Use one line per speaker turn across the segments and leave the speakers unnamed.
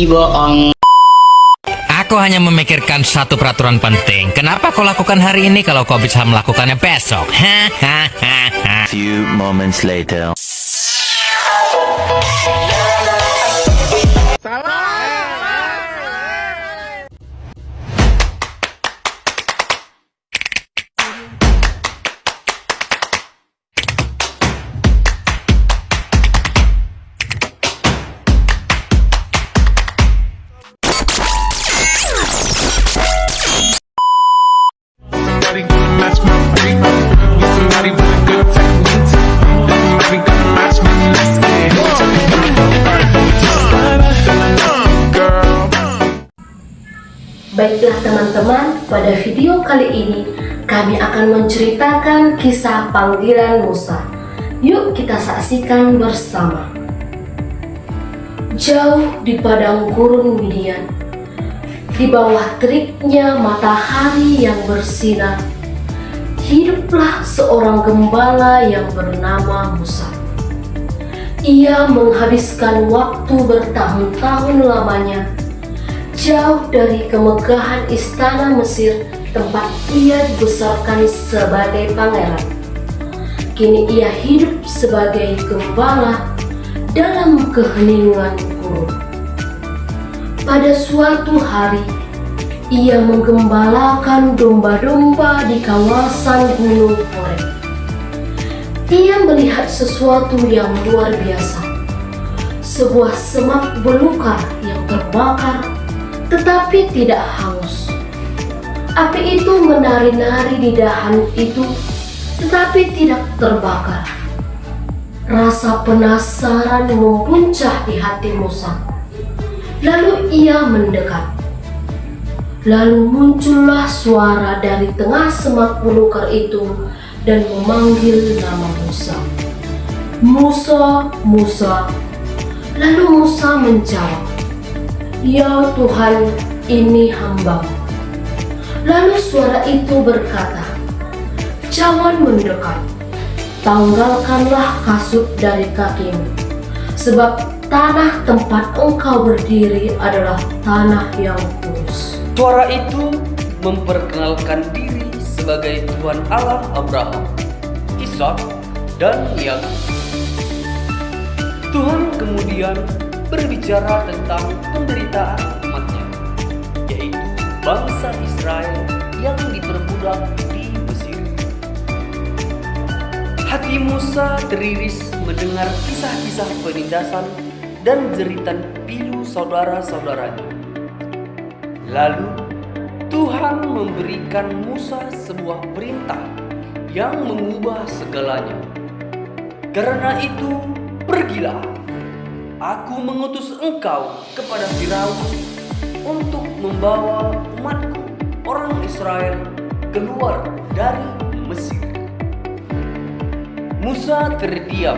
bohong.
Aku hanya memikirkan satu peraturan penting. Kenapa kau lakukan hari ini kalau kau bisa melakukannya besok?
Few moments later.
Baiklah teman-teman, pada video kali ini kami akan menceritakan kisah panggilan Musa. Yuk kita saksikan bersama. Jauh di padang gurun Midian, di bawah teriknya matahari yang bersinar, hiduplah seorang gembala yang bernama Musa. Ia menghabiskan waktu bertahun-tahun lamanya jauh dari kemegahan istana Mesir tempat ia dibesarkan sebagai pangeran. Kini ia hidup sebagai gembala dalam keheningan gurun. Pada suatu hari, ia menggembalakan domba-domba di kawasan Gunung Horeb. Ia melihat sesuatu yang luar biasa. Sebuah semak belukar yang terbakar tetapi tidak hangus. Api itu menari-nari di dahan itu, tetapi tidak terbakar. Rasa penasaran membuncah di hati Musa. Lalu ia mendekat. Lalu muncullah suara dari tengah semak belukar itu dan memanggil nama Musa. Musa, Musa. Lalu Musa menjawab, "Ya Tuhan, ini hamba." Lalu suara itu berkata, "Jangan mendekat, tanggalkanlah kasut dari kakimu, sebab tanah tempat engkau berdiri adalah tanah yang kudus."
Suara itu memperkenalkan diri sebagai Tuhan Allah Abraham, Ishak, dan Yakub. Tuhan kemudian berbicara tentang penderitaan umatnya, yaitu bangsa Israel yang diperbudak di Mesir. Hati Musa teriris mendengar kisah-kisah penindasan dan jeritan pilu saudara-saudaranya. Lalu Tuhan memberikan Musa sebuah perintah yang mengubah segalanya. Karena itu, pergilah. Aku mengutus engkau kepada Firaun untuk membawa umatku, orang Israel, keluar dari Mesir. Musa terdiam.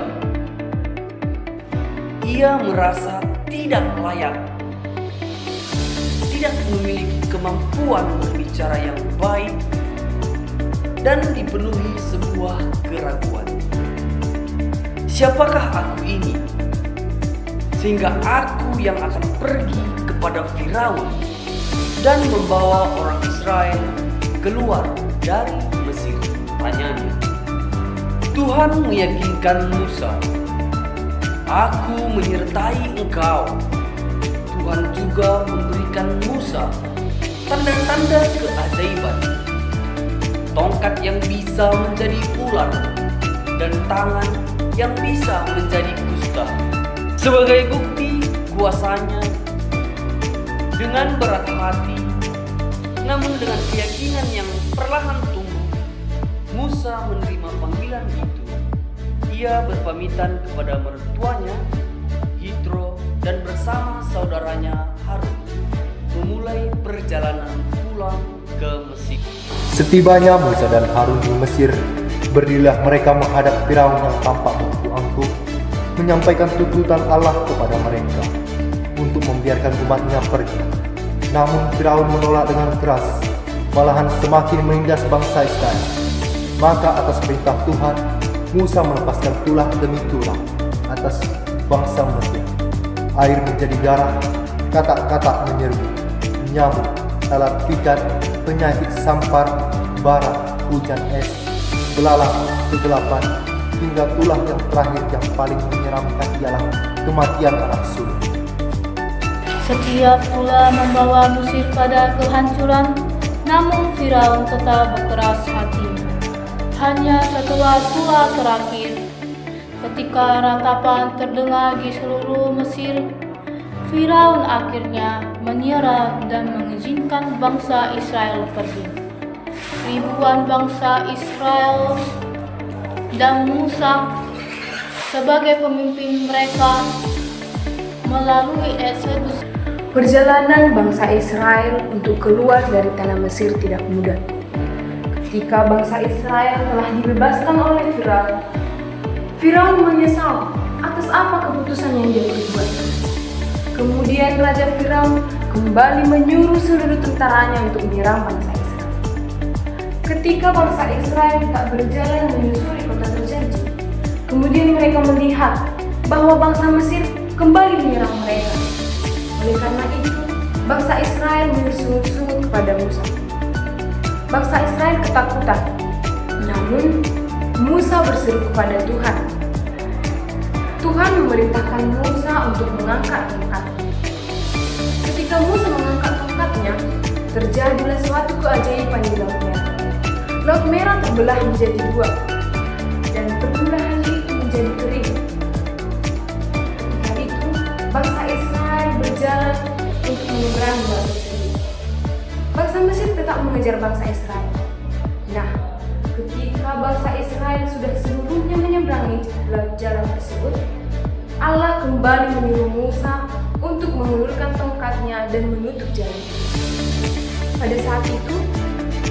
Ia merasa tidak layak, tidak memiliki kemampuan berbicara yang baik, dan dipenuhi sebuah keraguan. Siapakah aku ini? Sehingga aku yang akan pergi kepada Firaun dan membawa orang Israel keluar dari Mesir, tanyanya. Tuhan meyakinkan Musa, "Aku menyertai engkau." Tuhan juga memberikan Musa tanda-tanda keajaiban, tongkat yang bisa menjadi ular dan tangan yang bisa menjadi kusta. Sebagai bukti kuasanya, dengan berat hati, namun dengan keyakinan yang perlahan tumbuh, Musa menerima panggilan itu. Ia berpamitan kepada mertuanya, Yitro, dan bersama saudaranya Harun, memulai perjalanan pulang ke Mesir.
Setibanya Musa dan Harun di Mesir, berdirilah mereka menghadap Firaun yang tampak begitu angkuh, menyampaikan tuntutan Allah kepada mereka untuk membiarkan umatnya pergi. Namun Firaun menolak dengan keras, malahan semakin menindas bangsa Israel. Maka atas perintah Tuhan, Musa melepaskan tulah demi tulah atas bangsa Mesir. Air menjadi darah kata-kata menyerbu, nyamuk, lalat pikat, penyakit sampar, bara, hujan es, belalang, kegelapan, hingga tulah yang terakhir yang paling menyeramkan ialah kematian anak sulung.
Setiap pula membawa Mesir pada kehancuran, namun Firaun tetap berkeras hati. Hanya setelah pula terakhir, ketika ratapan terdengar di seluruh Mesir, Firaun akhirnya menyerah dan mengizinkan bangsa Israel pergi. Ribuan bangsa Israel dan Musa sebagai pemimpin mereka melalui Exodus.
Perjalanan bangsa Israel untuk keluar dari tanah Mesir tidak mudah. Ketika bangsa Israel telah dibebaskan oleh Firaun, Firaun menyesal atas apa keputusan yang dia perbuat. Kemudian Raja Firaun kembali menyuruh seluruh tentaranya untuk menyerang bangsa Israel. Ketika bangsa Israel tak berjalan menyusuri kota terjanji, kemudian mereka melihat bahwa bangsa Mesir kembali menyerang mereka. Oleh karena itu, bangsa Israel bersungut-sungut kepada Musa. Bangsa Israel ketakutan, namun Musa berseru kepada Tuhan. Tuhan memerintahkan Musa untuk mengangkat tongkatnya. Ketika Musa mengangkat tongkatnya, terjadilah suatu keajaiban di Laut Merah. Laut Merah terbelah menjadi dua, dan perbelahan itu menjadi kering. Ketika itu, bangsa Israel berjalan untuk menyeberangi Laut tersebut. Bangsa Mesir tetap mengejar bangsa Israel. Nah, ketika bangsa Israel sudah seluruhnya menyeberangi jalan tersebut, Allah kembali menyuruh Musa untuk mengulurkan tongkatnya dan menutup jalan. Pada saat itu,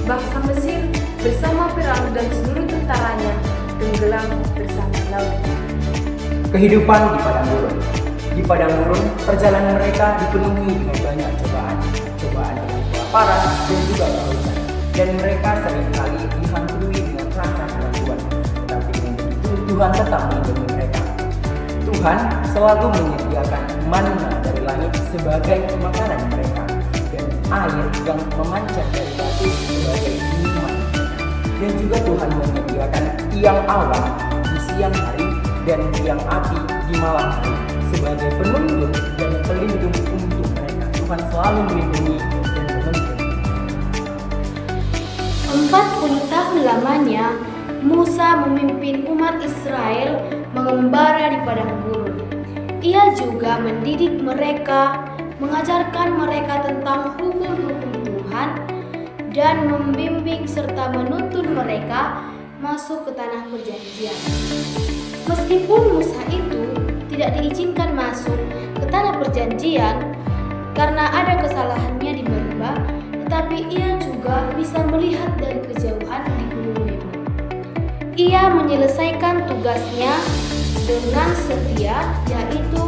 bangsa Mesir bersama Firaun dan seluruh tentaranya tenggelam bersama laut.
Kehidupan di padang gurun. Di padang gurun, perjalanan mereka dipenuhi dengan banyak cobaan dengan kelaparan dan juga kehausan. Dan mereka seringkali dihantui dengan rasa keraguan. Tetapi dengan begitu, Tuhan tetap melindungi mereka. Tuhan selalu menyediakan manna dari langit sebagai makanan mereka, dan air yang memancar dari batu sebagai minuman. Dan juga Tuhan menyediakan tiang awan di siang hari dan tiang api di malam hari sebagai penuntun dan pelindung untuk mereka. Tuhan selalu melindungi dan menuntun.
40 tahun lamanya, Musa memimpin umat Israel mengembara di padang gurun. Ia juga mendidik mereka, mengajarkan mereka tentang hukum-hukum Tuhan, dan membimbing serta menuntun mereka masuk ke tanah perjanjian. Meskipun Musa itu tidak diizinkan masuk ke tanah perjanjian karena ada kesalahannya di Meribah, tetapi ia juga bisa melihat dari kejauhan di Gunung Nebo. Ia menyelesaikan tugasnya dengan setia, yaitu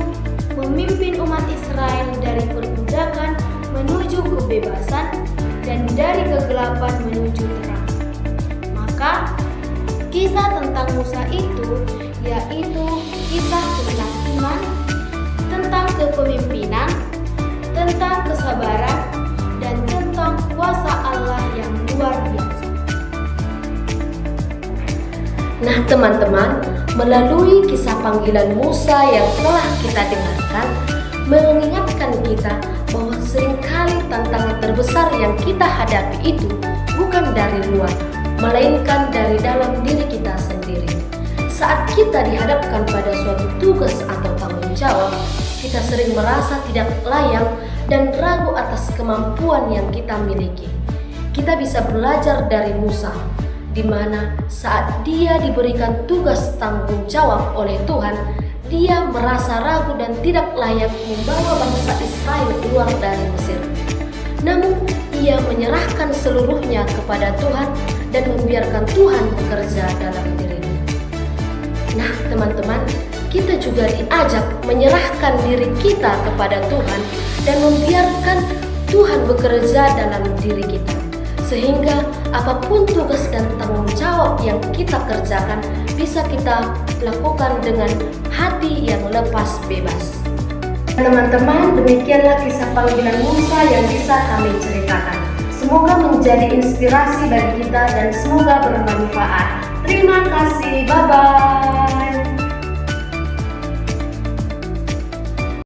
memimpin umat Israel dari perbudakan menuju kebebasan dan dari kegelapan menuju terang. Maka kisah tentang Musa itu yaitu kisah tentang iman, tentang kepemimpinan, tentang kesabaran, dan tentang kuasa Allah yang luar biasa.
Nah teman-teman, melalui kisah panggilan Musa yang telah kita dengarkan, mengingatkan kita bahwa seringkali tantangan terbesar yang kita hadapi itu bukan dari luar, melainkan dari dalam diri kita sendiri. Saat kita dihadapkan pada suatu tugas atau tanggung jawab, kita sering merasa tidak layak dan ragu atas kemampuan yang kita miliki. Kita bisa belajar dari Musa, di mana saat dia diberikan tugas tanggung jawab oleh Tuhan, dia merasa ragu dan tidak layak membawa bangsa Israel keluar dari Mesir. Namun, ia menyerahkan seluruhnya kepada Tuhan dan membiarkan Tuhan bekerja dalam dirinya. Nah, teman-teman, kita juga diajak menyerahkan diri kita kepada Tuhan dan membiarkan Tuhan bekerja dalam diri kita, sehingga apapun tugas dan tanggung jawab yang kita kerjakan bisa kita lakukan dengan hati yang lepas bebas. Teman-teman, demikianlah kisah panggilan Musa yang bisa kami ceritakan. Semoga menjadi inspirasi bagi kita dan semoga bermanfaat. Terima kasih, bye-bye.